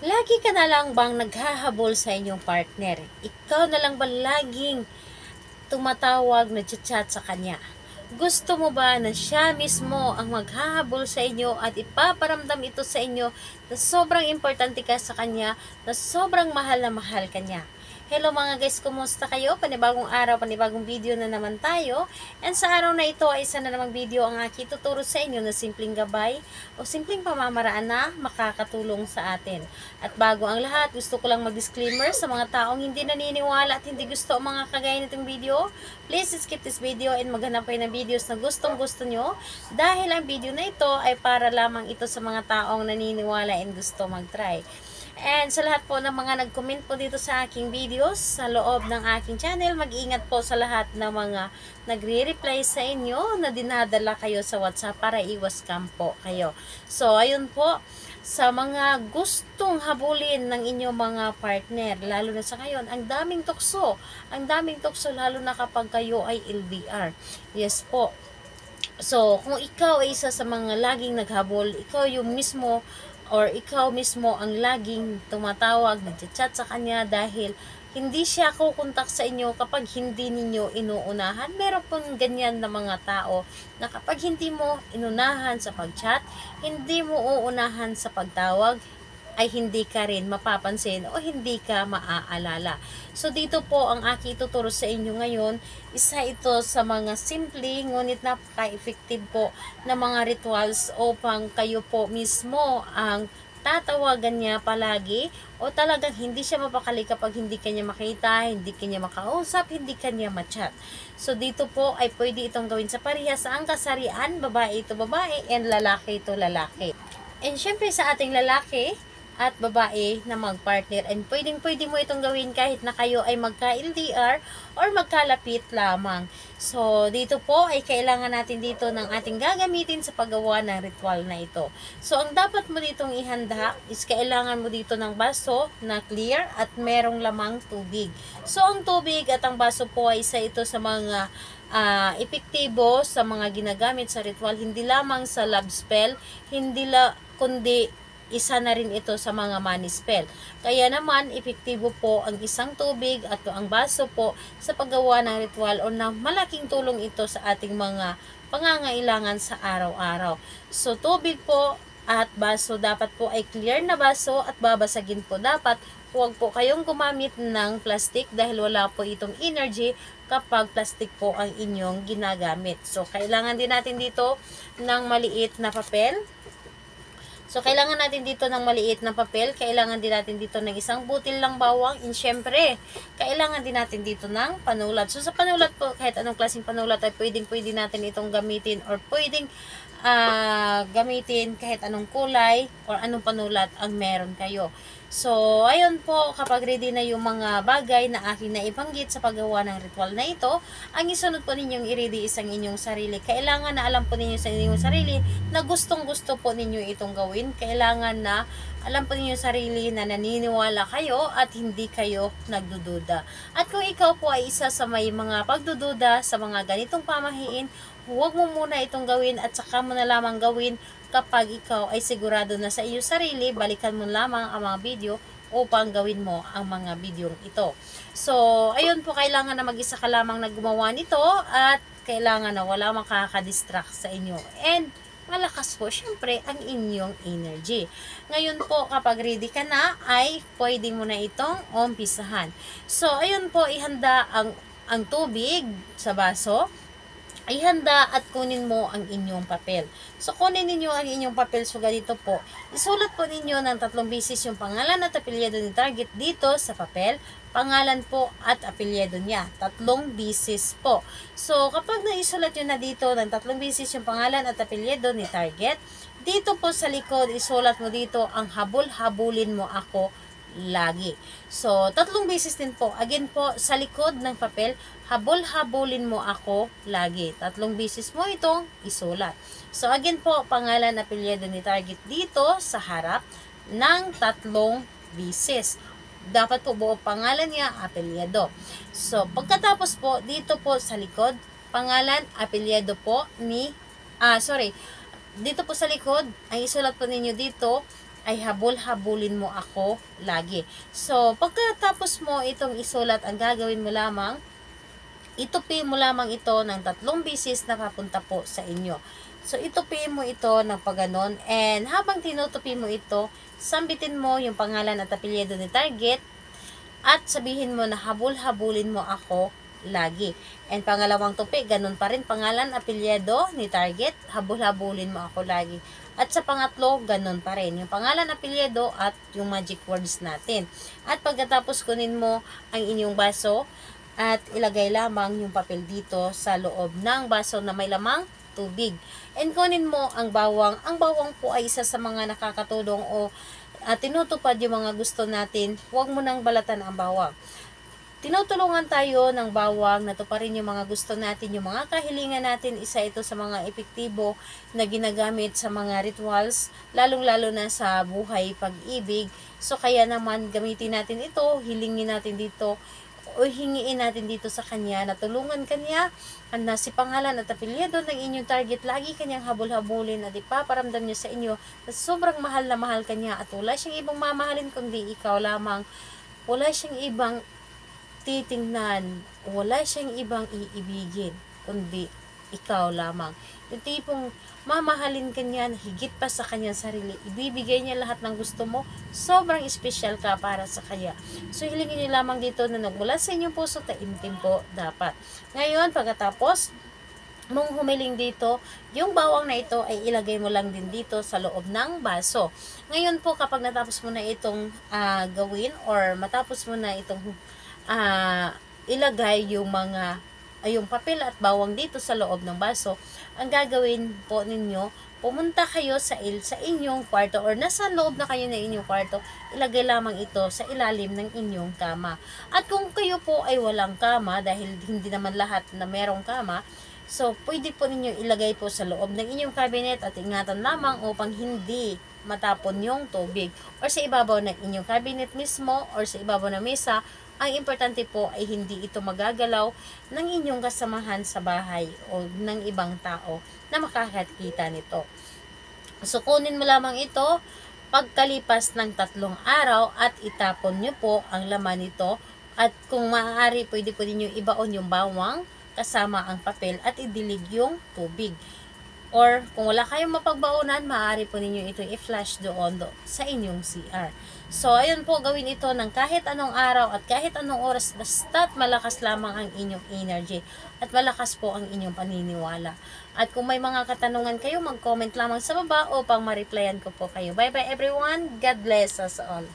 Lagi ka na lang bang naghahabol sa inyong partner? Ikaw na lang ba laging tumatawag, nagchat-chat sa kanya? Gusto mo ba na siya mismo ang maghahabol sa inyo at ipaparamdam ito sa inyo na sobrang importante ka sa kanya, na sobrang mahal na mahal ka niya? Hello mga guys, kumusta kayo? Panibagong araw, panibagong video na naman tayo. And sa araw na ito ay isa na namang video ang aking tuturo sa inyo na simpleng gabay o simpleng pamamaraan na makakatulong sa atin. At bago ang lahat, gusto ko lang mag-disclaimer sa mga taong hindi naniniwala at hindi gusto ang mga kagaya nitong video. Please skip this video and maghanap kayo ng videos na gustong gusto nyo dahil ang video na ito ay para lamang ito sa mga taong naniniwala and gusto mag-try. And sa lahat po ng mga nag-comment po dito sa aking videos sa loob ng aking channel, mag-ingat po sa lahat ng mga nagre-reply sa inyo na dinadala kayo sa WhatsApp para iwas scam po kayo. So, ayun po, sa mga gustong habulin ng inyong mga partner, lalo na sa ngayon, ang daming tukso lalo na kapag kayo ay LDR. Yes po. So, kung ikaw ay isa sa mga laging naghabol, ikaw yung mismo or ikaw mismo ang laging tumatawag, nagchat-chat sa kanya dahil hindi siya kukontak sa inyo kapag hindi ninyo inuunahan. Meron pong ganyan na mga tao na kapag hindi mo inunahan sa pag-chat, hindi mo uunahan sa pagtawag, ay hindi ka rin mapapansin o hindi ka maaalala. So dito po ang aking tuturo sa inyo ngayon, isa ito sa mga simple ngunit napaka-effective po na mga rituals upang kayo po mismo ang tatawagan niya palagi o talagang hindi siya mapakali kapag hindi kanya makita, hindi kanya makausap, hindi kanya ma-chat. So dito po ay pwede itong gawin sa parehas ang kasarian, babae ito babae and lalaki ito lalaki. And syempre sa ating lalaki at babae na mag-partner, and pwedeng-pwede mo itong gawin kahit na kayo ay magka-LDR or magkalapit lamang. So, dito po ay kailangan natin dito ng ating gagamitin sa paggawa ng ritual na ito. So, ang dapat mo ditong ihanda is kailangan mo dito ng baso na clear at merong lamang tubig. So, ang tubig at ang baso po ay isa ito sa mga epektibo sa mga ginagamit sa ritual, hindi lamang sa love spell, kundi isa na rin ito sa mga money spell. Kaya naman, epektibo po ang isang tubig at ang baso po sa paggawa ng ritual o na malaking tulong ito sa ating mga pangangailangan sa araw-araw. So, tubig po at baso dapat po ay clear na baso at babasagin po dapat. Huwag po kayong gumamit ng plastic dahil wala po itong energy kapag plastic po ang inyong ginagamit. So, kailangan din natin dito ng maliit na papel. So, kailangan natin dito ng maliit na papel. Kailangan din natin dito ng isang butil ng bawang. And syempre, kailangan din natin dito ng panulat. So, sa panulat po, kahit anong klaseng panulat ay pwede natin itong gamitin or pwedeng gamitin kahit anong kulay or anong panulat ang meron kayo. So, ayun po, kapag ready na yung mga bagay na aking naibanggit sa paggawa ng ritual na ito, ang isunod po ninyong i-ready isang inyong sarili. Kailangan na alam po ninyo sa inyong sarili na gustong gusto po ninyo itong gawin. Kailangan na alam po ninyo sarili na naniniwala kayo at hindi kayo nagdududa. At kung ikaw po ay isa sa may mga pagdududa sa mga ganitong pamahiin, huwag mo muna itong gawin at saka mo na lamang gawin kapag ikaw ay sigurado na sa iyo sarili. Balikan mo lamang ang mga video upang gawin mo ang mga video ito. So, ayun po, kailangan na mag-isa ka lamang na gumawa nito at kailangan na wala makakadistract sa inyo. And malakas po syempre ang inyong energy. Ngayon po, kapag ready ka na, ay pwede mo na itong umpisahan. So, ayun po, ihanda ang tubig sa baso. Ihanda at kunin mo ang inyong papel. So, kunin ninyo ang inyong papel. So, ganito po. Isulat po ninyo ng 3 beses yung pangalan at apelyido ni target dito sa papel. Pangalan po at apelyido niya. 3 beses po. So, kapag naisulat nyo na dito ng 3 beses yung pangalan at apelyido ni target, dito po sa likod, isulat mo dito ang habol-habulin mo ako lagi. So, 3 beses din po. Again po, sa likod ng papel, habol-habulin mo ako lagi. 3 beses mo itong isulat. So, again po, pangalan, apelyido ni target dito sa harap ng 3 beses. Dapat po buo pangalan niya, apelyido. So, pagkatapos po, dito po sa likod, pangalan, apelyido po ni, dito po sa likod, ang isulat po ninyo dito, ay habol-habulin mo ako lagi. So, pagkatapos mo itong isulat, ang gagawin mo lamang, itupi mo lamang ito ng 3 beses na papunta po sa inyo. So, itupi mo ito ng paganon, and habang tinutupi mo ito, sambitin mo yung pangalan at apelyido ni target, at sabihin mo na habol-habulin mo ako lagi. And pangalawang tupi, ganun pa rin, pangalan, apelyido ni target, habol-habulin mo ako lagi. At sa pangatlo, ganun pa rin, yung pangalan, apelyido at yung magic words natin. At pagkatapos kunin mo ang inyong baso at ilagay lamang yung papel dito sa loob ng baso na may lamang tubig. And kunin mo ang bawang. Ang bawang po ay isa sa mga nakakatulong o tinutupad yung mga gusto natin. Huwag mo nang balatan ang bawang. Tinutulungan tayo ng bawang na tuparin yung mga gusto natin, yung mga kahilingan natin. Isa ito sa mga epektibo na ginagamit sa mga rituals, lalong-lalo na sa buhay pag-ibig. So, kaya naman gamitin natin ito, hilingin natin dito, o hingiin natin dito sa kanya na tulungan kanya na si pangalan at apelyido ng inyong target lagi kanyang habol-habulin at ipaparamdam niya sa inyo na sobrang mahal na mahal kanya at wala siyang ibang mamahalin kundi ikaw lamang. Wala siyang ibang titingnan, wala siyang ibang iibigin kundi ikaw lamang. Yung tipong mamahalin ka niya higit pa sa kanyang sarili, ibibigay niya lahat ng gusto mo, sobrang special ka para sa kanya. So, hilingin niyo lamang dito na nagmula sa inyong puso, taimtim po dapat. Ngayon, pagkatapos mong humiling dito, yung bawang na ito ay ilagay mo lang din dito sa loob ng baso. Ngayon po, kapag natapos mo na itong gawin, or matapos mo na itong ilagay yung papel at bawang dito sa loob ng baso, ang gagawin po ninyo, pumunta kayo sa inyong kwarto, or nasa loob na kayo na inyong kwarto, ilagay lamang ito sa ilalim ng inyong kama. At kung kayo po ay walang kama, dahil hindi naman lahat na merong kama, so pwede po ninyo ilagay po sa loob ng inyong cabinet at ingatan lamang upang hindi matapon yung tubig, or sa ibabaw ng inyong cabinet mismo, or sa ibabaw ng mesa. Ang importante po ay hindi ito magagalaw ng inyong kasamahan sa bahay o ng ibang tao na makakakita nito. So, kunin mo lamang ito pagkalipas ng 3 araw at itapon nyo po ang laman nito. At kung maaari, pwede po ninyo ibaon yung bawang kasama ang papel at idilig yung tubig. Or kung wala kayong mapagbaunan, maaari po ninyo ito i-flash doon sa inyong CR. So, ayun po, gawin ito ng kahit anong araw at kahit anong oras, basta't malakas lamang ang inyong energy at malakas po ang inyong paniniwala. At kung may mga katanungan kayo, mag-comment lamang sa baba upang ma-replyan ko po kayo. Bye-bye everyone. God bless us all.